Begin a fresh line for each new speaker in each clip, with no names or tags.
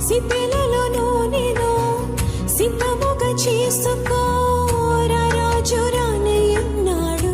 సిద్ధలలో నేను సిద్ధముగా చేసుకో రాజు రానయ్యున్నాడు.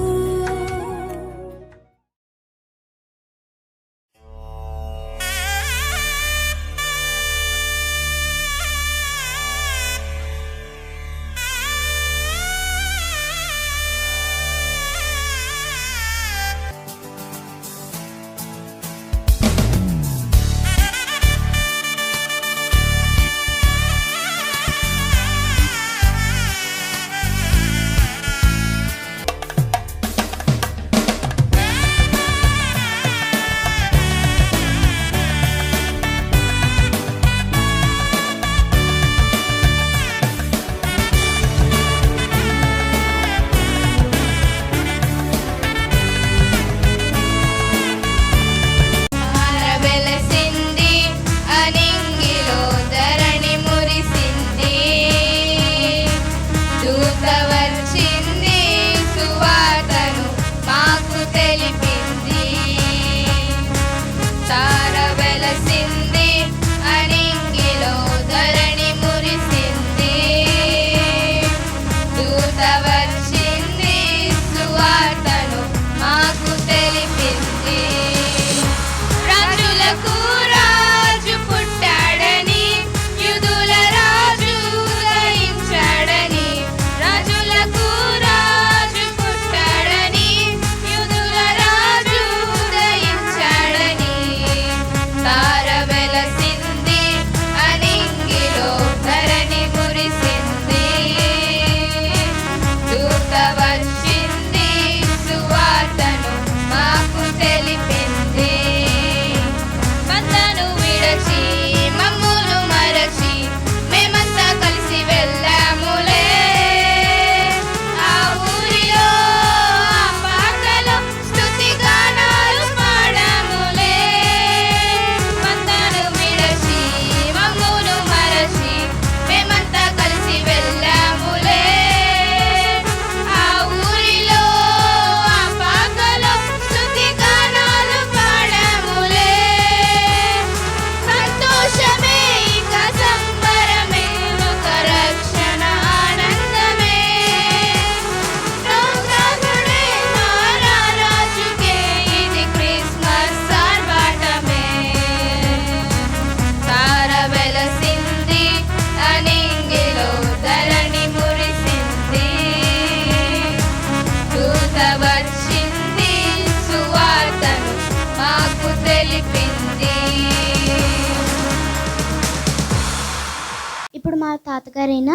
ఇప్పుడు మా తాతగారైన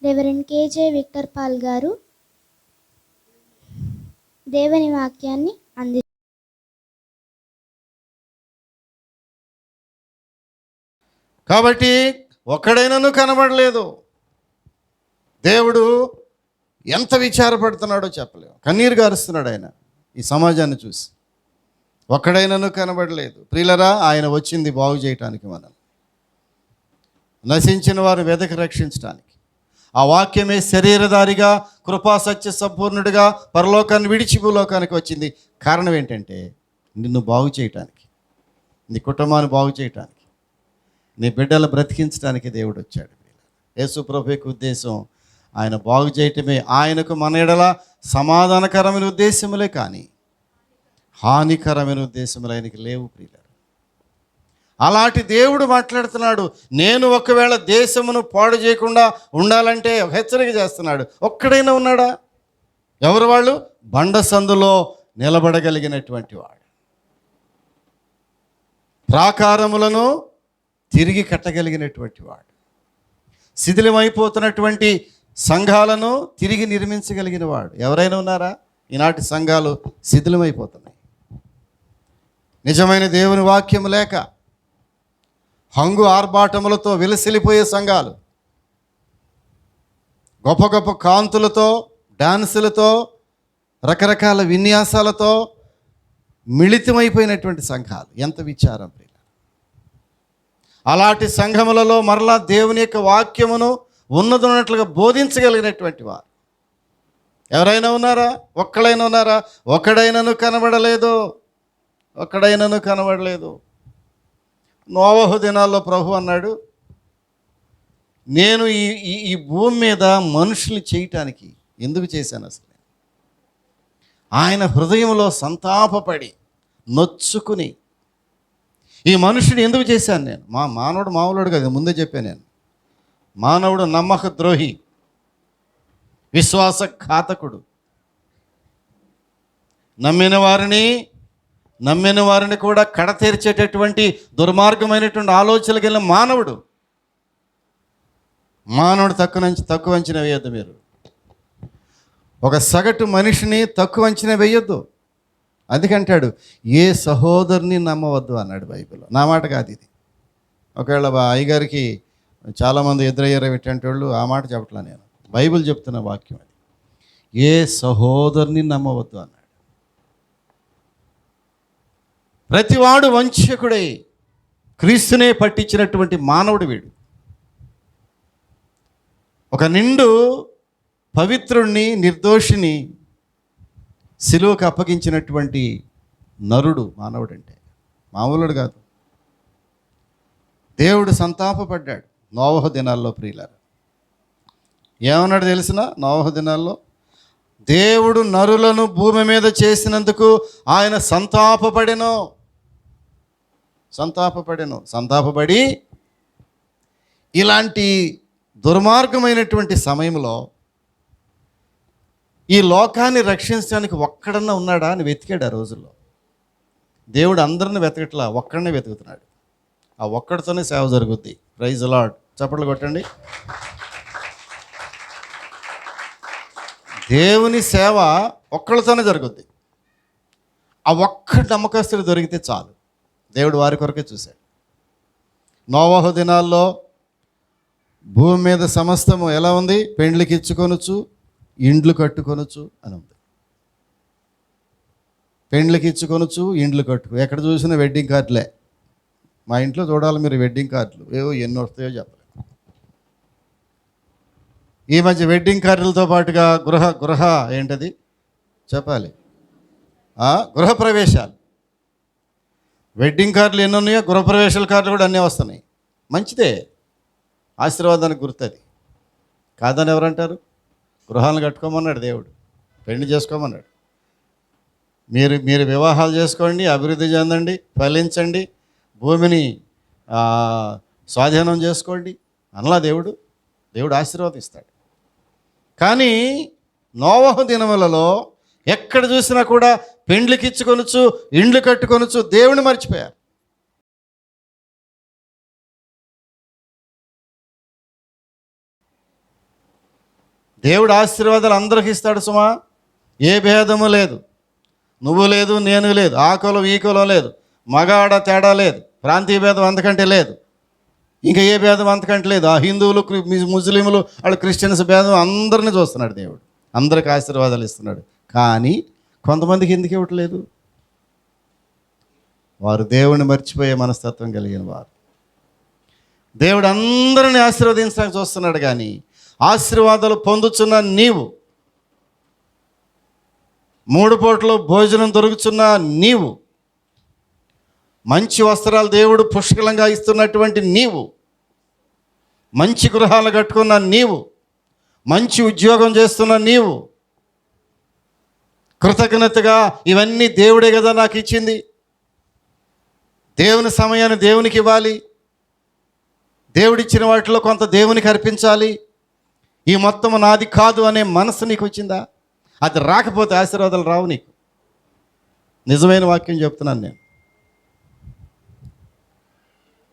రెవరెండ్ కేజే విక్టర్ పాల్ గారు దేవుని వాక్యాన్ని
కాబట్టి ఒక్కడైనను కనబడలేదు. దేవుడు ఎంత విచారపడుతున్నాడో చెప్పలేము. కన్నీరు గారుస్తున్నాడు ఆయన ఈ సమాజాన్ని చూసి. ఒక్కడైనను కనబడలేదు. ప్రియులరా, ఆయన వచ్చింది బాగు చేయటానికి, మనం నశించిన వారు వెదకి రక్షించడానికి. ఆ వాక్యమే శరీరధారిగా కృపా సత్య సంపూర్ణుడిగా పరలోకాన్ని విడిచి భూలోకానికి వచ్చింది. కారణం ఏంటంటే నిన్ను బాగు చేయటానికి, నీ కుటుంబాన్ని బాగు చేయటానికి, నీ బిడ్డలు బ్రతికించడానికి దేవుడు వచ్చాడు. యేసు ప్రభువుకి ఉద్దేశం ఆయన బాగు చేయటమే. ఆయనకు మన ఎడల సమాధానకరమైన ఉద్దేశములే కానీ హానికరమైన ఉద్దేశములు ఆయనకి లేవు. ప్రియులారా, అలాంటి దేవుడు మాట్లాడుతున్నాడు. నేను ఒకవేళ దేశమును పాడు చేయకుండా ఉండాలంటే హెచ్చరిక చేస్తున్నాడు. ఒక్కడైనా ఉన్నాడా? ఎవరు వాళ్ళు? బండ సందులో నిలబడగలిగినటువంటి వాడు, ప్రాకారములను తిరిగి కట్టగలిగినటువంటి వాడు, శిథిలమైపోతున్నటువంటి సంఘాలను తిరిగి నిర్మించగలిగిన వాడు. ఎవరైనా ఉన్నారా? ఈనాటి సంఘాలు శిథిలమైపోతున్నాయి. నిజమైన దేవుని వాక్యం లేక హంగు ఆర్భాటములతో విలసిల్లిపోయే సంఘాలు, గొప్ప గొప్ప కాంతులతో, డాన్సులతో, రకరకాల విన్యాసాలతో మిళితమైపోయినటువంటి సంఘాలు. ఎంత విచారం ప్రియుల! అలాంటి సంఘములలో మరలా దేవుని యొక్క వాక్యమును ఉన్నదన్నట్లుగా బోధించగలిగినటువంటి వారు ఎవరైనా ఉన్నారా? ఒక్కడైనా ఉన్నారా? ఒకడైనను కనబడలేదు. ఒక్కడైనను కనబడలేదు. నోవహు దినాల్లో ప్రభు అన్నాడు, నేను ఈ ఈ ఈ భూమి మీద మనుషులు చేయటానికి ఎందుకు చేశాను అసలు? ఆయన హృదయంలో సంతాపపడి నొచ్చుకుని ఈ మనుషుని ఎందుకు చేశాను నేను? మానవుడు మామూలుడు కదా, ముందే చెప్పాను నేను. మానవుడు నమ్మక ద్రోహి, విశ్వాసఘాతకుడు, నమ్మిన వారిని కూడా కడతీర్చేటటువంటి దుర్మార్గమైనటువంటి ఆలోచనలు కలిగిన మానవుడు తక్కువ అంచనా వేయొద్దు. మీరు ఒక సగటు మనిషిని తక్కువ అంచనా వేయొద్దు. అందుకంటాడు, ఏ సహోదరుని నమ్మవద్దు అన్నాడు బైబిల్లో. నా మాట కాదు ఇది. ఒకవేళ అయ్యగారికి చాలామంది ఎదురయ్యారు ఇట్లాంటి వాళ్ళు, ఆ మాట చెప్పట్లా నేను, బైబిల్ చెప్తున్న వాక్యం అది. ఏ సహోదరుని నమ్మవద్దు అన్నాడు. ప్రతివాడు వంచకుడై క్రీస్తునే పట్టించినటువంటి మానవుడు వీడు. ఒక నిండు పవిత్రుణ్ణి, నిర్దోషిని సిలువకు అప్పగించినటువంటి నరుడు మానవుడు అంటే, మామూలుడు కాదు. దేవుడు సంతాపపడ్డాడు నోవహు దినాల్లో. ప్రియులారా, ఏమన్నాడు తెలిసిన? నోవహు దినాల్లో దేవుడు నరులను భూమి మీద చేసినందుకు ఆయన సంతాపపడి ఇలాంటి దుర్మార్గమైనటువంటి సమయంలో ఈ లోకాన్ని రక్షించడానికి ఒక్కడన్నా ఉన్నాడా అని వెతికాడు ఆ రోజుల్లో. దేవుడు అందరిని వెతకట్లా, ఒక్కడనే వెతుకుతున్నాడు. ఆ ఒక్కడితోనే సేవ జరుగుద్ది. Praise the lord. చప్పట్లు కొట్టండి. దేవుని సేవ ఒక్కడితోనే జరుగుద్ది. ఆ ఒక్క నమ్మకస్తుడు దొరికితే చాలు. దేవుడు వారి కొరకే చూశాడు. నోవహు దినాల్లో భూమి మీద సమస్తము ఎలా ఉంది? పెండ్లికి ఇచ్చుకొనొచ్చు, ఇండ్లు కట్టుకొనొచ్చు అని ఉంది. పెండ్లికి ఇచ్చుకొనొచ్చు, ఇండ్లు కట్టుకో. ఎక్కడ చూసినా వెడ్డింగ్ కార్డులే. మా ఇంట్లో చూడాలి మీరు వెడ్డింగ్ కార్డులు, ఏవో ఎన్ని వస్తాయో చెప్పలేదు. ఈ మధ్య వెడ్డింగ్ కార్డులతో పాటుగా గృహ ఏంటది చెప్పాలి, గృహప్రవేశాలు. వెడ్డింగ్ కార్డులు ఎన్ని ఉన్నాయో గృహప్రవేశాల కార్డులు కూడా అన్నీ వస్తున్నాయి. మంచిదే, ఆశీర్వాదానికి గుర్తుంది. కాదని ఎవరంటారు? గృహాలను కట్టుకోమన్నాడు దేవుడు, పెళ్లి చేసుకోమన్నాడు. మీరు వివాహాలు చేసుకోండి, అభివృద్ధి చెందండి, ఫలించండి, భూమిని స్వాధీనం చేసుకోండి అనలా దేవుడు ఆశీర్వాదిస్తాడు. కానీ నోవహు దినములలో ఎక్కడ చూసినా కూడా పెండ్లికి ఇచ్చుకొనొచ్చు, ఇండ్లు కట్టుకొనొచ్చు, దేవుని మర్చిపోయారు. దేవుడు ఆశీర్వాదాలు అందరికి ఇస్తాడు సుమా. ఏ భేదము లేదు. నువ్వు లేదు, నేను లేదు, ఆ కులం ఈ కులం లేదు, మగాడ తేడా లేదు, ప్రాంతీయ భేదం అంతకంటే లేదు, ఇంకా ఏ భేదం అంతకంటే లేదు. ఆ హిందువులు, ముస్లింలు, వాళ్ళు క్రిస్టియన్స్ భేదం అందరినీ చూస్తున్నాడు దేవుడు. అందరికి ఆశీర్వాదాలు ఇస్తున్నాడు. కానీ కొంతమందికి ఎందుకు ఇవ్వట్లేదు? వారు దేవుడిని మర్చిపోయే మనస్తత్వం కలిగిన వారు. దేవుడు అందరిని ఆశీర్వదించడానికి చూస్తున్నాడు. కానీ ఆశీర్వాదాలు పొందుతున్న నీవు, 3 పూటలు భోజనం దొరుకుతున్న నీవు, మంచి వస్త్రాలు దేవుడు పుష్కలంగా ఇస్తున్నటువంటి నీవు, మంచి గృహాలు కట్టుకున్న నీవు, మంచి ఉద్యోగం చేస్తున్న నీవు, కృతజ్ఞతగా ఇవన్నీ దేవుడే కదా నాకు ఇచ్చింది, దేవుని సమయాన్ని దేవునికి ఇవ్వాలి, దేవుడిచ్చిన వాటిలో కొంత దేవునికి అర్పించాలి, ఈ మొత్తం నాది కాదు అనే మనసు నీకు వచ్చిందా? అది రాకపోతే ఆశీర్వాదాలు రావు నీకు. నిజమైన వాక్యం చెప్తున్నాను నేను.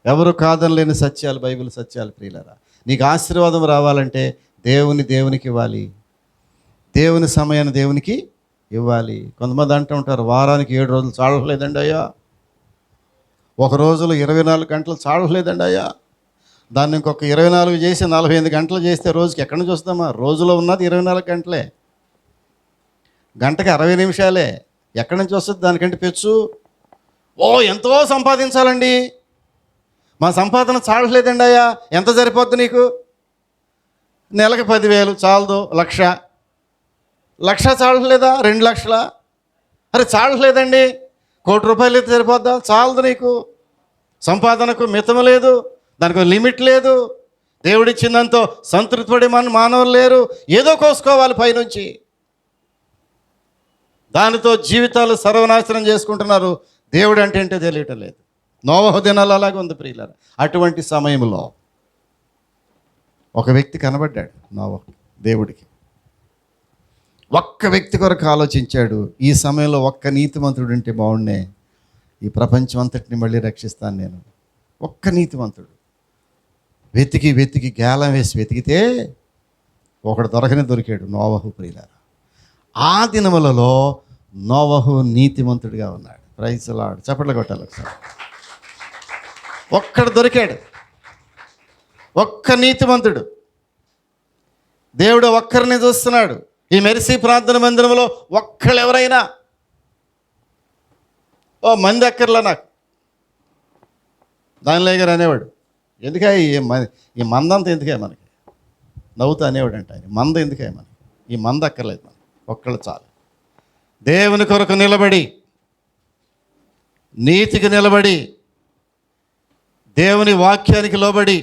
ఎవరు కాదని లేని సత్యాలు, బైబిల్ సత్యాలు. ప్రియులారా, నీకు ఆశీర్వాదం రావాలంటే దేవునికి ఇవ్వాలి, దేవుని సమయాన్ని దేవునికి ఇవ్వాలి. కొంతమంది అంటూ ఉంటారు, వారానికి 7 రోజులు చాలలేదండి అయ్యా, ఒక రోజులో 24 గంటలు చాలలేదండి అయ్యా, దాన్ని ఇంకొక 24 చేసి 48 గంటలు చేస్తే రోజుకి ఎక్కడి నుంచి వస్తామా? రోజులో ఉన్నది 24 గంటలే, గంటకి 60 నిమిషాలే. ఎక్కడి నుంచి వస్తుంది దానికంటే పెచ్చు? ఎంతో సంపాదించాలండి, మా సంపాదన చాలలేదండి అయ్యా. ఎంత సరిపోద్ది నీకు? నెలకు 10,000 చాలదు, 1,00,000 చాలలేదా? 2 లక్షల? అరే చాలలేదండి, 1,00,00,000 అయితే సరిపోద్దా? చాలదు నీకు. సంపాదనకు మితము లేదు, దానికి లిమిట్ లేదు. దేవుడిచ్చిందంతో సంతృప్తిపడే మానవులు లేరు. ఏదో కోసుకోవాలి పైనుంచి. దానితో జీవితాలు సర్వనాశనం చేసుకుంటున్నారు. దేవుడు అంటే ఏంటో తెలియటం లేదు. నోవహు దినాలు అలాగే ఉంది ప్రియులారా. అటువంటి సమయంలో ఒక వ్యక్తి కనబడ్డాడు నోవహు దేవుడికి. ఒక్క వ్యక్తి కొరకు ఆలోచించాడు. ఈ సమయంలో ఒక్క నీతిమంతుడు ఉంటే బాగుండే, ఈ ప్రపంచం అంతటిని మళ్ళీ రక్షిస్తాను నేను. ఒక్క నీతిమంతుడు. వెతికి వెతికి గేలం వేసి వెతికితే ఒకడు దొరికాడు, నోవహు ప్రియులారా. ఆ దినములలో నోవహు నీతిమంతుడిగా ఉన్నాడు. Praise the lord. చప్పట్లు కొట్టాలి ఒకసారి. ఒక్కడు దొరికాడు, ఒక్క నీతిమంతుడు. దేవుడు ఒక్కరిని చూస్తున్నాడు. ఈ మెర్సీ ప్రార్థన మందిరంలో ఒక్కళ్ళు ఎవరైనా, ఓ మంది అక్కర్లా నాకు, దానిలో గారు అనేవాడు, ఎందుకే ఈ మందంతా ఎందుకే మనకి, నవ్వుతూ అనేవాడు అంట ఆయన. మంద ఎందుకే మనకి, ఈ మంద అక్కర్లేదు మనకి, ఒక్కళ్ళు చాలు. దేవుని కొరకు నిలబడి, నీతికి నిలబడి, దేవుని వాక్యానికి లోబడి,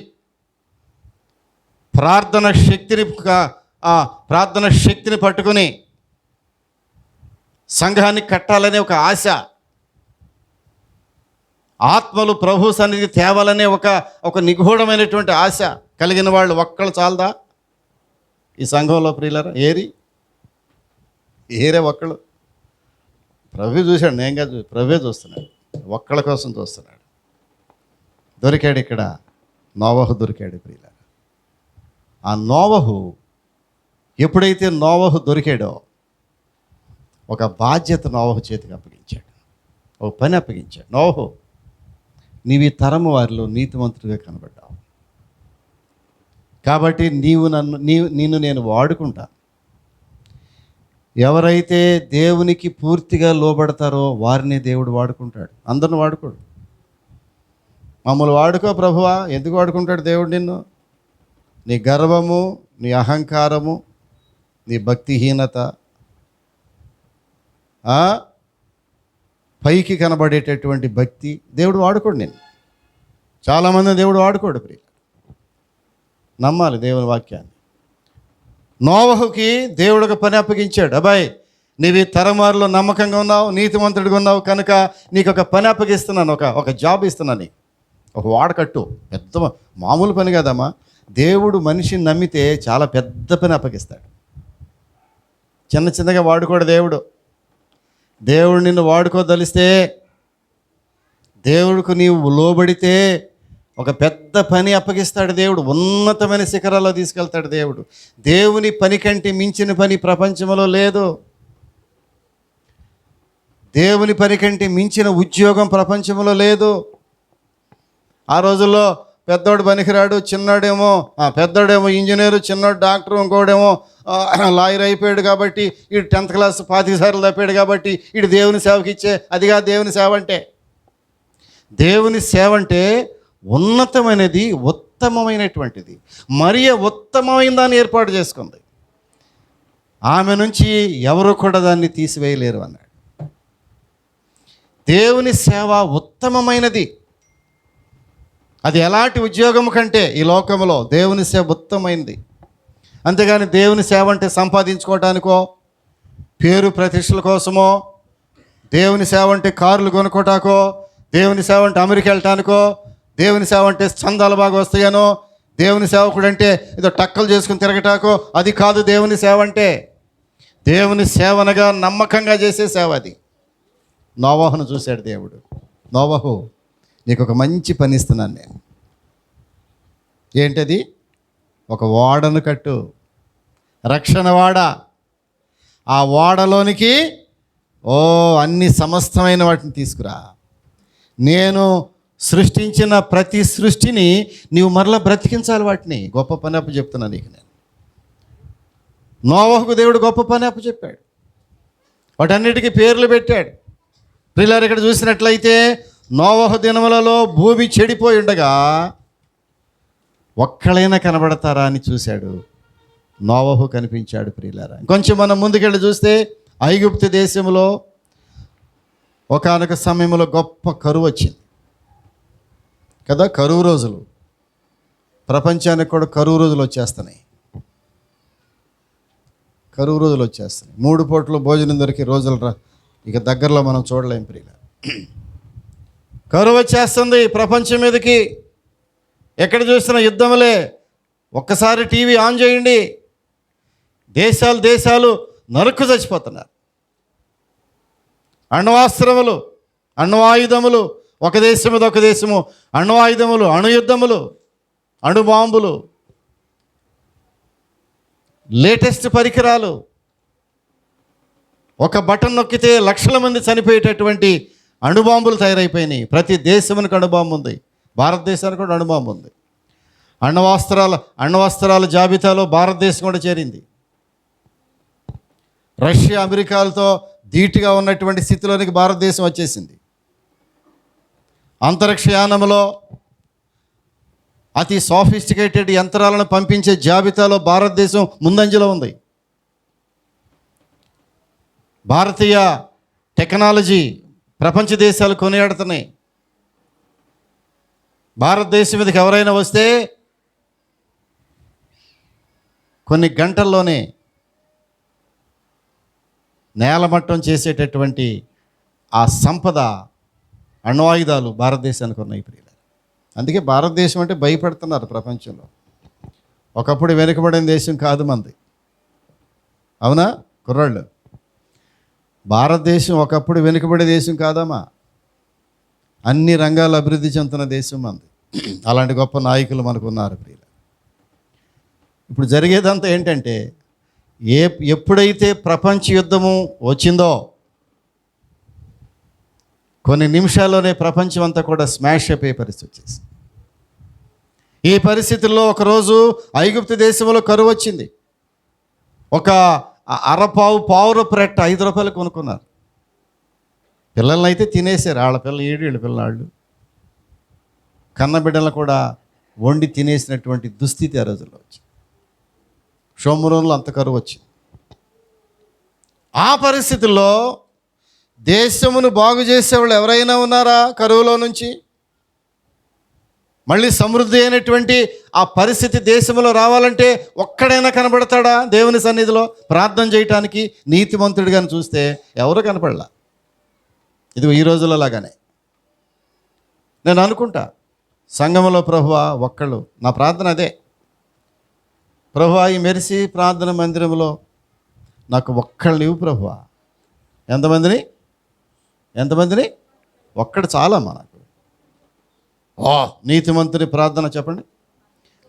ప్రార్థన శక్తిని పట్టుకుని సంఘాన్ని కట్టాలనే ఒక ఆశ, ఆత్మలు ప్రభు సన్నిధి తేవాలనే ఒక నిగూఢమైనటువంటి ఆశ కలిగిన వాళ్ళు ఒక్కళ్ళు చాలదా ఈ సంఘంలో ప్రియులారా? ఏరే ఒక్కళ్ళు. ప్రభు చూశాడు, నేను కాదు, ప్రభువే చూస్తున్నాడు. ఒక్కళ్ళ కోసం చూస్తున్నాడు. దొరికాడు ఇక్కడ నోవహు దొరికాడు ప్రియులారా. ఆ నోవహు ఎప్పుడైతే నోవహు దొరికాడో ఒక బాధ్యత నోవహు చేతికి అప్పగించాడు, ఒక పని అప్పగించాడు. నోవహు, నీవు ఈ తరము వారిలో నీతిమంతుడిగా కనబడ్డావు కాబట్టి నిన్ను నేను వాడుకుంటాను. ఎవరైతే దేవునికి పూర్తిగా లోబడతారో వారిని దేవుడు వాడుకుంటాడు. అందరిని వాడుకోడు. మమ్మల్ని వాడుకో ప్రభువా, ఎందుకు వాడుకుంటాడు దేవుడు నిన్ను? నీ గర్వము, నీ అహంకారము, నీ భక్తిహీనత, పైకి కనబడేటటువంటి భక్తి, దేవుడు వాడుకోడు నేను. చాలామంది దేవుడు వాడుకోడు ప్రియ. నమ్మాలి దేవుని వాక్యాన్ని. నోవహుకి దేవుడు ఒక పని అప్పగించాడు. అబ్బాయి, నీవు తరమారులో నమ్మకంగా ఉన్నావు, నీతిమంతుడిగా ఉన్నావు కనుక నీకు ఒక పని అప్పగిస్తున్నాను, ఒక జాబ్ ఇస్తున్నాను నీకు, ఒక వాడకట్టు. పెద్ద మామూలు పని కదమ్మా. దేవుడు మనిషిని నమ్మితే చాలా పెద్ద పని అప్పగిస్తాడు. చిన్నగా వాడుకోడు దేవుడు. దేవుడు నిన్ను వాడుకోదలిస్తే, దేవుడికి నీవు లోబడితే ఒక పెద్ద పని అప్పగిస్తాడు దేవుడు. ఉన్నతమైన శిఖరాల్లో తీసుకెళ్తాడు దేవుడు. దేవుని పని కంటే మించిన పని ప్రపంచంలో లేదు. దేవుని పని కంటే మించిన ఉద్యోగం ప్రపంచంలో లేదు. ఆ రోజుల్లో పెద్దోడు పనికిరాడు, పెద్దోడేమో ఇంజనీరు, చిన్నోడు డాక్టర్, ఇంకోడేమో లాయర్ అయిపోయాడు కాబట్టి వీడు 10th క్లాస్ 25 సార్లు తప్పాడు కాబట్టి వీడు దేవుని సేవకి ఇచ్చే. అదిగా దేవుని సేవ అంటే. దేవుని సేవ అంటే ఉన్నతమైనది, ఉత్తమమైనటువంటిది. మరియ ఉత్తమమైన దాన్ని ఏర్పాటు చేసుకుంది. ఆమె నుంచి ఎవరు కూడా దాన్ని తీసివేయలేరు అన్నాడు. దేవుని సేవ ఉత్తమమైనది. అది ఎలాంటి ఉద్యోగం కంటే ఈ లోకంలో దేవుని సేవ ఉత్తమమైనది. అంతేగాని దేవుని సేవ అంటే సంపాదించుకోవటానికో, పేరు ప్రతిష్టల కోసమో, దేవుని సేవ అంటే కార్లు కొనుక్కోటాకో, దేవుని సేవ అంటే అమెరికా వెళ్ళటానికో, దేవుని సేవ అంటే చందాలు బాగా వస్తాయనో, దేవుని సేవకుడు అంటే ఏదో టక్కలు చేసుకుని తిరగటాకో, అది కాదు దేవుని సేవ అంటే. దేవుని సేవనగా నమ్మకంగా చేసే సేవ అది. నోవహును చూశాడు దేవుడు. నోవహు, నీకు ఒక మంచి పని ఇస్తున్నాను నేను. ఏంటది? ఒక ఓడను కట్టు, రక్షణ ఓడ. ఆ ఓడలోనికి అన్ని సమస్తమైన వాటిని తీసుకురా. నేను సృష్టించిన ప్రతి సృష్టిని నీవు మరలా బ్రతికించాలి. వాటిని గొప్ప పని అప్పు చెప్తున్నాను నీకు నేను. నోవహుకు దేవుడు గొప్ప పని అప్పు చెప్పాడు. వాటన్నిటికీ పేర్లు పెట్టాడు. ప్రియులారా, ఇక్కడ చూసినట్లయితే నోవహు దినములలో భూమి చెడిపోయి ఉండగా ఒక్కళ్ళైనా కనబడతారా అని చూశాడు. నోవహు కనిపించాడు ప్రియులారా. కొంచెం మనం ముందుకెళ్ళి చూస్తే ఐగుప్తు దేశంలో ఒకానొక సమయంలో గొప్ప కరువు వచ్చింది. కదా, కరువు రోజులు. ప్రపంచానికి కూడా కరువు రోజులు వచ్చేస్తున్నాయి. కరువు రోజులు వచ్చేస్తున్నాయి. 3 పూటలు భోజనం దొరికే రోజులు ఇక దగ్గరలో మనం చూడలేం ప్రియుల. కరువు వచ్చేస్తుంది ప్రపంచం మీదకి. ఎక్కడ చూసినా యుద్ధములే. ఒక్కసారి టీవీ ఆన్ చేయండి, దేశాలు నరుక్కు చచ్చిపోతున్నారు. అణ్వాస్త్రములు, అణ్వాయుధములు, ఒక దేశం మీద ఒక దేశము అణ్వాయుధములు, అణుయుద్ధములు, అణుబాంబులు, లేటెస్ట్ పరికరాలు. ఒక బటన్ నొక్కితే లక్షల మంది చనిపోయేటటువంటి అణుబాంబులు తయారైపోయినాయి. ప్రతి దేశమునికి అణుబాంబు ఉంది. భారతదేశానికి కూడా అణుబాంబు ఉంది. అణ్వస్త్రాల జాబితాలో భారతదేశం కూడా చేరింది. రష్యా అమెరికాలతో ధీటుగా ఉన్నటువంటి స్థితిలోనికి భారతదేశం వచ్చేసింది. అంతరిక్షయానంలో అతి సోఫిస్టికేటెడ్ యంత్రాలను పంపించే జాబితాలో భారతదేశం ముందంజలో ఉంది. భారతీయ టెక్నాలజీ ప్రపంచ దేశాలు కొనియాడుతున్నాయి. భారతదేశం మీదకి ఎవరైనా వస్తే కొన్ని గంటల్లోనే నేలమట్టం చేసేటటువంటి ఆ సంపద, అణ్వాయుధాలు భారతదేశానికి ఉన్నాయి ప్రియుల. అందుకే భారతదేశం అంటే భయపడుతున్నారు ప్రపంచంలో. ఒకప్పుడు వెనుకబడిన దేశం కాదు మంది. అవునా కుర్రాళ్ళు? భారతదేశం ఒకప్పుడు వెనుకబడే దేశం కాదమ్మా. అన్ని రంగాలు అభివృద్ధి చెందుతున్న దేశం మంది. అలాంటి గొప్ప నాయకులు మనకు ఉన్నారు ప్రియుల. ఇప్పుడు జరిగేదంతా ఏంటంటే, ఎప్పుడైతే ప్రపంచ యుద్ధము వచ్చిందో కొన్ని నిమిషాల్లోనే ప్రపంచం అంతా కూడా స్మాష్ అయిపోయే పరిస్థితి వచ్చేసింది. ఈ పరిస్థితుల్లో ఒకరోజు ఐగుప్తు దేశంలో కరువు వచ్చింది. ఒక పావురపు రెట్ట 5 రూపాయలు కొనుక్కున్నారు. పిల్లల్ని అయితే తినేశారు. వాళ్ళ పిల్లలు 7 పిల్లలు కన్నబిడ్డలను కూడా వండి తినేసినటువంటి దుస్థితి ఆ రోజుల్లో వచ్చింది. షోమ్రోన్లో అంత కరువు వచ్చింది. ఆ పరిస్థితుల్లో దేశమును బాగు చేసేవాళ్ళు ఎవరైనా ఉన్నారా? కరువులో నుంచి మళ్ళీ సమృద్ధి అయినటువంటి ఆ పరిస్థితి దేశంలో రావాలంటే ఒక్కడైనా కనబడతాడా? దేవుని సన్నిధిలో ప్రార్థన చేయటానికి నీతిమంతుడిగా చూస్తే ఎవరు కనపడలా. ఇది ఈ రోజుల్లో లాగానే నేను అనుకుంటా, సంఘంలో ప్రభువా ఒక్కళ్ళు, నా ప్రార్థన అదే, ప్రభువా ఈ మెరిసి ప్రార్థన మందిరంలో నాకు ఒక్కళ్ళని ఇవ్వు ప్రభువా. ఎంతమందిని? ఒక్కడు చాలమ్మా నాకు. నీతిమంతుని ప్రార్థన చెప్పండి.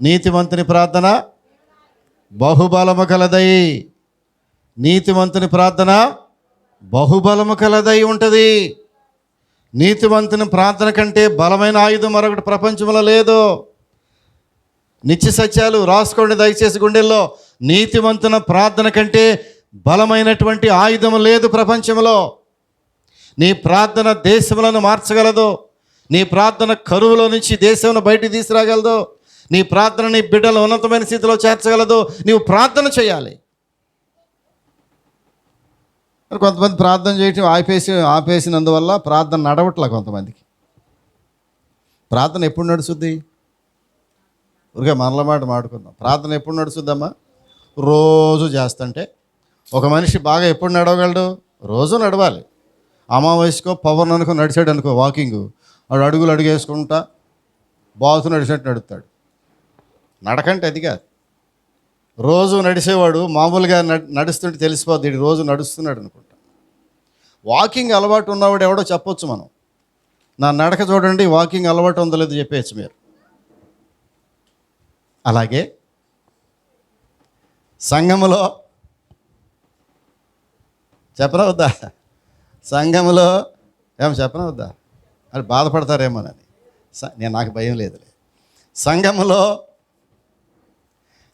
నీతిమంతుని ప్రార్థన బహుబలము కలదై. నీతిమంతుని ప్రార్థన బహుబలము కలదై ఉంటుంది. నీతిమంతుని ప్రార్థన కంటే బలమైన ఆయుధం మరొకటి ప్రపంచంలో లేదు. నిత్య సత్యాలు రాసుకోండి దయచేసి గుండెల్లో. నీతిమంతున ప్రార్థన కంటే బలమైనటువంటి ఆయుధం లేదు ప్రపంచంలో. నీ ప్రార్థన దేశములను మార్చగలదు. నీ ప్రార్థన కరువులో నుంచి దేశంను బయటికి తీసుకురాగలదు. నీ ప్రార్థన నీ బిడ్డలు ఉన్నతమైన స్థితిలో చేర్చగలదు. నీవు ప్రార్థన చేయాలి. కొంతమంది ప్రార్థన చేయటం ఆపేసినందువల్ల ప్రార్థన నడవట్లా. కొంతమందికి ప్రార్థన ఎప్పుడు నడుస్తుంది? ఊరికే మనల మాట మాడుకుందాం. ప్రార్థన ఎప్పుడు నడుస్తుందమ్మా? రోజు చేస్తుంటే. ఒక మనిషి బాగా ఎప్పుడు నడవగలడు? రోజు నడవాలి. అమావాస్యకో పౌర్ణమికో నడిచాడు అనుకో వాకింగ్, వాడు అడుగులు వేసుకుంటా బాతు నడిచినట్టు నడుస్తాడు. నడకంటే అది కాదు. రోజు నడిచేవాడు మామూలుగా నడుస్తుంటే తెలిసిపోద్ది వీడు రోజు నడుస్తున్నాడు అనుకుంటా. వాకింగ్ అలవాటు ఉన్నవాడు ఎవడో చెప్పొచ్చు మనం. నా నడక చూడండి, వాకింగ్ అలవాటు ఉందో లేదో చెప్పేయచ్చు మీరు. అలాగే సంఘములో చెప్పనా వద్దా? సంఘములో చెప్పనా వద్దా? అది బాధపడతారేమోనని నాకు భయం లేదులే. సంఘములో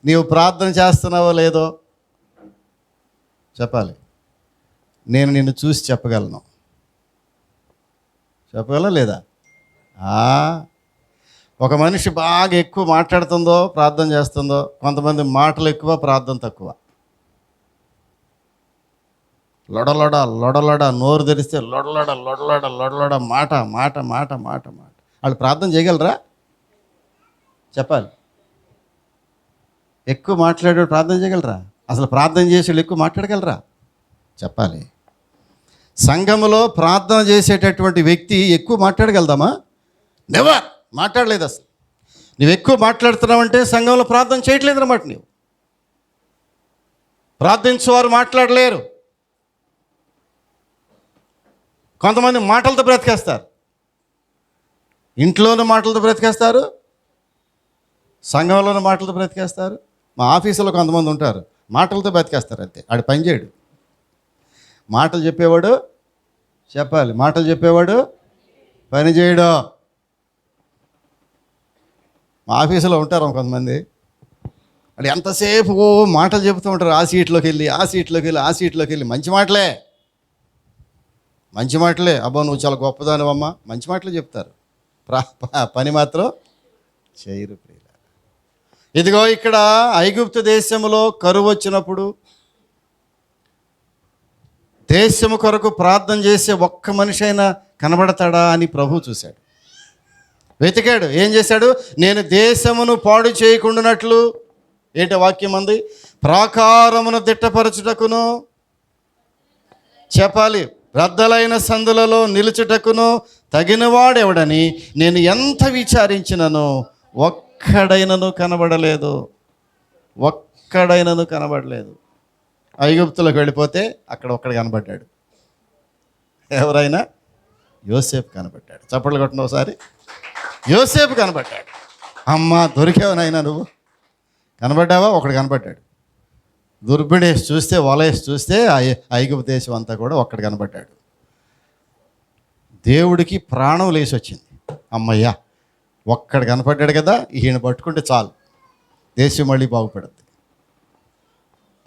నీవు ప్రార్థన చేస్తున్నావో లేదో చెప్పాలి. నేను నిన్ను చూసి చెప్పగలను. చెప్పగలనా లేదా? ఒక మనిషి బాగా ఎక్కువ మాట్లాడుతుందో ప్రార్థన చేస్తుందో, కొంతమంది మాటలు ఎక్కువ ప్రార్థన తక్కువ. లొడలొడ నోరు తెరిస్తే లొడలొడ మాట. వాళ్ళు ప్రార్థన చేయగలరా? చెప్పాలి. ఎక్కువ మాట్లాడేవాడు ప్రార్థన చేయగలరా? అసలు ప్రార్థన చేసేవాళ్ళు ఎక్కువ మాట్లాడగలరా? చెప్పాలి. సంఘములో ప్రార్థన చేసేటటువంటి వ్యక్తి ఎక్కువ మాట్లాడగలదామా? నెవర్. మాట్లాడలేదు అసలు. నువ్వు ఎక్కువ మాట్లాడుతున్నావంటే సంఘంలో ప్రార్థన చేయట్లేదు అన్నమాట. నువ్వు ప్రార్థించేవారు మాట్లాడలేరు. కొంతమంది మాటలతో బ్రతికేస్తారు. ఇంట్లోనూ మాటలతో బ్రతికేస్తారు, సంఘంలోనూ మాటలతో బ్రతికేస్తారు. మా ఆఫీసులో కొంతమంది ఉంటారు, మాటలతో బ్రతికేస్తారు అంతే. ఆడు పని చేయడు. మాటలు చెప్పేవాడు చెప్పాలి, మాటలు చెప్పేవాడు పని చేయడు. మా ఆఫీసులో ఉంటారు కొంతమంది, అది ఎంతసేపు మాటలు చెబుతూ ఉంటారు. ఆ సీట్లోకి వెళ్ళి ఆ సీట్లోకి వెళ్ళి ఆ సీట్లోకి వెళ్ళి మంచి మాటలే, మంచి మాటలే. అబ్బా నువ్వు చాలా గొప్పదానివమ్మా, మంచి మాటలు చెప్తారు. పని మాత్రం చేయరు. ఇదిగో ఇక్కడ ఐగుప్తు దేశంలో కరువు వచ్చినప్పుడు దేశము కొరకు ప్రార్థన చేసే ఒక్క మనిషి అయినా కనబడతాడా అని ప్రభు చూశాడు, వెతికాడు. ఏం చేశాడు? నేను దేశమును పాడు చేయకుండానట్లు, ఏంటి వాక్యం అంది, ప్రాకారమును దిట్టపరచుటకును, చెప్పాలి, రద్దలైన సందులలో నిలుచుటకును తగినవాడెవడని నేను ఎంత విచారించినను ఒక్కడైనను కనబడలేదు. ఒక్కడైనను కనబడలేదు. ఐగుప్తులోకి వెళ్ళిపోతే అక్కడ ఒక్కడు కనబడ్డాడు. ఎవరైనా? యోసేపు కనబడ్డాడు. చప్పట్లు కొట్టిన ఒకసారి. యోసేపు కనబడ్డాడు. అమ్మ దొరికావునైనా నువ్వు, కనబడ్డావా? ఒకడు కనబడ్డాడు. దుర్బిడేసి చూస్తే, వలేసి చూస్తే ఐగుప్తు దేశం అంతా కూడా ఒక్కడు కనబడ్డాడు. దేవుడికి ప్రాణం లేచి వచ్చింది. అమ్మయ్యా ఒక్కడు కనపడ్డాడు కదా, ఈయన పట్టుకుంటే చాలు, దేశం మళ్ళీ బాగుపడుద్ది.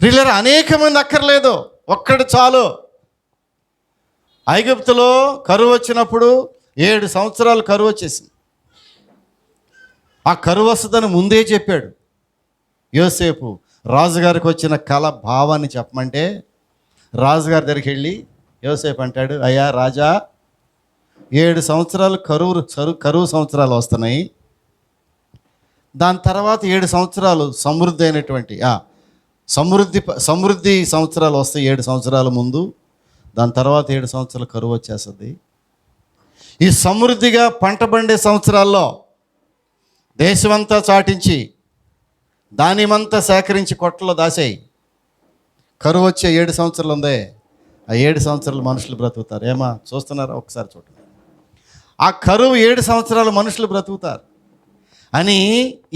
ప్రియులారా, అనేక మంది అక్కర్లేదు, ఒక్కడు చాలు. ఐగుప్తులో కరువు వచ్చినప్పుడు 7 సంవత్సరాలు కరువు వచ్చేసింది. ఆ కరువు వస్తుందని ముందే చెప్పాడు యోసేపు. రాజుగారికి వచ్చిన కళ భావాన్ని చెప్పమంటే రాజుగారి దగ్గరికి వెళ్ళి యోసేపు అంటాడు, అయ్యా రాజా, 7 సంవత్సరాలు కరువు సంవత్సరాలు వస్తున్నాయి. దాని తర్వాత 7 సంవత్సరాలు సమృద్ధి అయినటువంటి సమృద్ధి సంవత్సరాలు వస్తాయి 7 సంవత్సరాల ముందు. దాని తర్వాత 7 సంవత్సరాలు కరువు వచ్చేస్తుంది. ఈ సమృద్ధిగా పంట పండే సంవత్సరాల్లో దేశమంతా చాటించి దానిమంతా సేకరించి కొట్టలో దాసేయి. కరువు వచ్చే 7 సంవత్సరాలు ఉందే, ఆ 7 సంవత్సరాలు మనుషులు బ్రతుకుతారు. ఏమా చూస్తున్నారా? ఒకసారి చూడండి. ఆ కరువు 7 సంవత్సరాలు మనుషులు బ్రతుకుతారు అని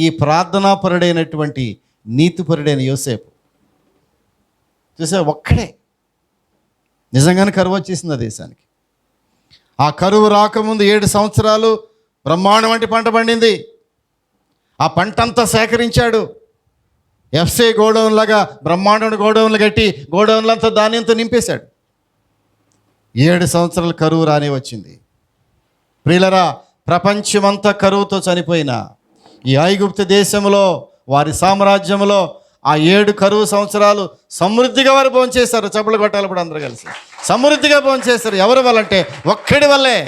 ఈ ప్రార్థనాపరుడైనటువంటి నీతిపరుడైన యోసేపు చూసా. ఒక్కడే నిజంగానే కరువు వచ్చేసింది ఆ దేశానికి. ఆ కరువు రాకముందు 7 సంవత్సరాలు బ్రహ్మాండం వంటి పంట పండింది. ఆ పంట అంతా సేకరించాడు. ఎఫ్సీ గోడౌన్ లాగా బ్రహ్మాండం గోడౌన్లు కట్టి గోడౌన్లంతా ధాన్యంతో నింపేశాడు. 7 సంవత్సరాలు కరువు రాని వచ్చింది. ప్రియులరా, ప్రపంచమంతా కరువుతో చనిపోయిన ఈ ఐగుప్తు దేశంలో, వారి సామ్రాజ్యంలో ఆ 7 కరువు సంవత్సరాలు సమృద్ధిగా వారు భోంచేశారు. చప్పట్లు కొట్టాలి ఇప్పుడు అందరూ కలిసి. సమృద్ధిగా భోంచేశారు. ఎవరి వల్లంటే ఒక్కడి వల్లే.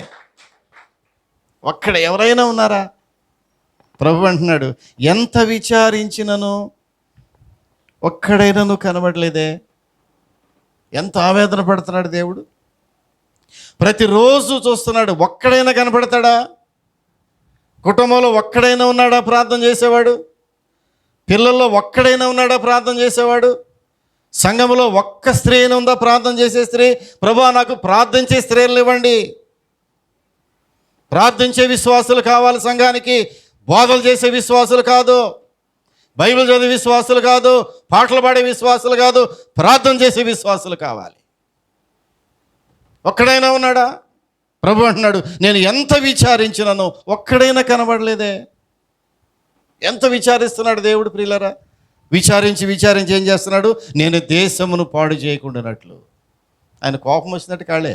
ఒక్కడ ఎవరైనా ఉన్నారా? ప్రభు అంటున్నాడు, ఎంత విచారించినను ఒక్కడైనా నువ్వు కనబడలేదే. ఎంత ఆవేదన పడుతున్నాడు దేవుడు. ప్రతిరోజు చూస్తున్నాడు, ఒక్కడైనా కనపడతాడా? కుటుంబంలో ఒక్కడైనా ఉన్నాడా ప్రార్థన చేసేవాడు? పిల్లల్లో ఒక్కడైనా ఉన్నాడా ప్రార్థన చేసేవాడు? సంఘంలో ఒక్క స్త్రీ అయినా ఉందా ప్రార్థన చేసే స్త్రీ? ప్రభువా నాకు ప్రార్థించే స్త్రీలను ఇవ్వండి. ప్రార్థించే విశ్వాసులు కావాలి సంఘానికి. బోధలు చేసే విశ్వాసులు కాదు, బైబిల్ చదివే విశ్వాసులు కాదు, పాటలు పాడే విశ్వాసులు కాదు, ప్రార్థన చేసే విశ్వాసులు కావాలి. ఒక్కడైనా ఉన్నాడా? ప్రభు అంటున్నాడు, నేను ఎంత విచారించినను ఒక్కడైనా కనబడలేదే. ఎంత విచారిస్తున్నాడు దేవుడు ప్రియులరా. విచారించి ఏం చేస్తున్నాడు? నేను దేశమును పాడు చేయకుండానట్లు. ఆయన కోపం వచ్చినట్టు కాళ్ళే.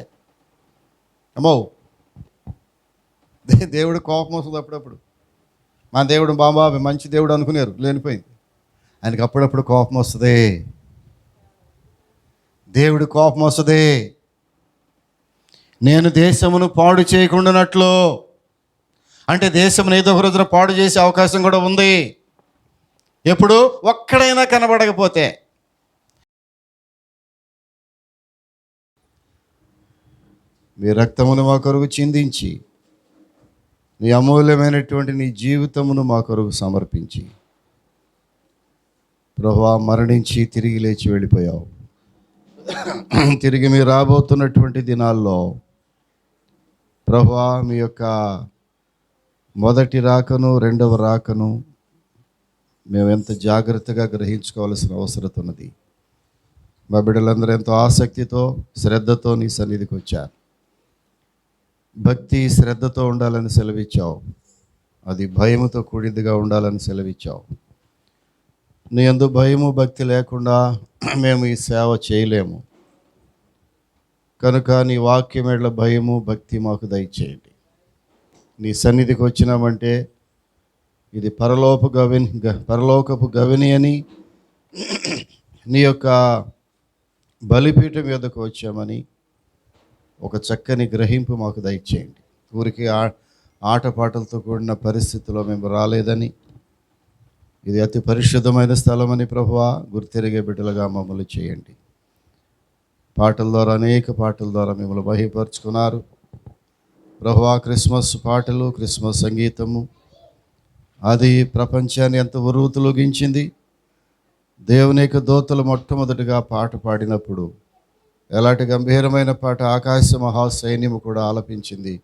అమ్మో, దేవుడు కోపం వస్తుంది అప్పుడప్పుడు. మా దేవుడు బాబాబు మంచి దేవుడు అనుకున్నారు, లేనిపోయింది. ఆయనకి అప్పుడప్పుడు కోపం వస్తుంది. దేవుడు కోపం వస్తుంది. నేను దేశమును పాడు చేయకుండానట్లు అంటే దేశం ఏదో ఒక రోజున పాడు చేసే అవకాశం కూడా ఉంది. ఎప్పుడు ఒక్కడైనా కనబడకపోతే. మీ రక్తమును మా కొరకు చిందించి, నీ అమూల్యమైనటువంటి నీ జీవితమును మా కొరకు సమర్పించి, ప్రభువా మరణించి తిరిగి లేచి వెళ్ళిపోయావు. తిరిగి మీరు రాబోతున్నటువంటి దినాల్లో ప్రభువా మీ యొక్క మొదటి రాకను రెండవ రాకను మేము ఎంత జాగ్రత్తగా గ్రహించుకోవాల్సిన అవసరం ఉన్నది. మా బిడ్డలందరూ ఎంతో ఆసక్తితో శ్రద్ధతో నీ సన్నిధికి వచ్చారు. భక్తి శ్రద్ధతో ఉండాలని సెలవిచ్చావు. అది భయముతో కూడిందిగా ఉండాలని సెలవిచ్చావు. నీ యందు భయము భక్తి లేకుండా మేము ఈ సేవ చేయలేము. కనుక నీ వాక్యం ఎడల భయము భక్తి మాకు దయచేయండి. నీ సన్నిధికి వచ్చినామంటే ఇది పరలోకపు గవిని అని, నీ యొక్క బలిపీఠం మీదకు వచ్చామని ఒక చక్కని గ్రహింపు మాకు దయచేయండి. ఊరికి ఆటపాటలతో కూడిన పరిస్థితిలో మేము రాలేదని, ఇది అతి పరిశుద్ధమైన స్థలమని ప్రభువా గుర్తెరిగే బిడ్డలుగా మమ్మల్ని చేయండి. పాటల ద్వారా, అనేక పాటల ద్వారా మిమ్మల్ని మహిమపరుచుకున్నారు ప్రభువా. క్రిస్మస్ పాటలు, క్రిస్మస్ సంగీతము అది ప్రపంచాన్ని ఎంత ఉర్రూతలొగించింది. దేవుని యొక్క దూతలు మొట్టమొదటిగా పాట పాడినప్పుడు ఎలాంటి గంభీరమైన పాట ఆకాశ మహాసైన్యము కూడా ఆలపించింది.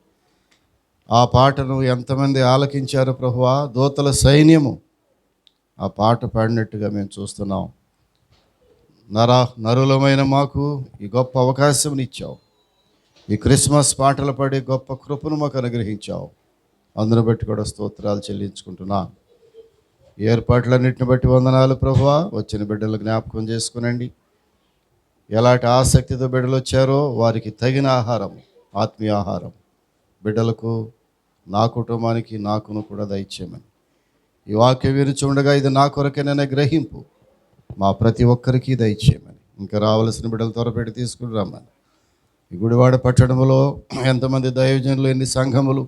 ఆ పాటను ఎంతమంది ఆలకించారు ప్రభువా? దూతల సైన్యము ఆ పాట పాడినట్టుగా మేము చూస్తున్నాం. నరులమైన మాకు ఈ గొప్ప అవకాశం ఇచ్చావు. ఈ క్రిస్మస్ పాటలు పాడే గొప్ప కృపను మాకు అనుగ్రహించావు. అందును బట్టి కూడా స్తోత్రాలు చెల్లించుకుంటున్నా. ఈ ఏర్పాట్లన్నింటిని బట్టి వందనాలు ప్రభువా. వచ్చిన బిడ్డలు జ్ఞాపకం చేసుకునండి. ఎలాంటి ఆసక్తితో బిడ్డలు వచ్చారో వారికి తగిన ఆహారం, ఆత్మీయ ఆహారం బిడ్డలకు, నా కుటుంబానికి, నాకును కూడా దయచేయమని. ఈ వాక్యం విరుచుండగా ఇది నా కొరకేననే గ్రహింపు మా ప్రతి ఒక్కరికి దయచేయమని. ఇంకా రావాల్సిన బిడ్డలు త్వరపెట్టి తీసుకుని రమ్మని. ఈ గుడివాడ పట్టణంలో ఎంతమంది దైవజనులు, ఎన్ని సంఘములు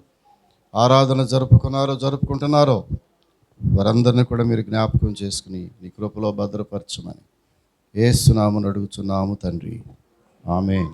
ఆరాధన జరుపుకుంటున్నారో వారందరినీ కూడా మీరు జ్ఞాపకం చేసుకుని నీ కృపలో భద్రపరచమని యేసు నామమున అడుగుచున్నాము తండ్రి. ఆమేన్.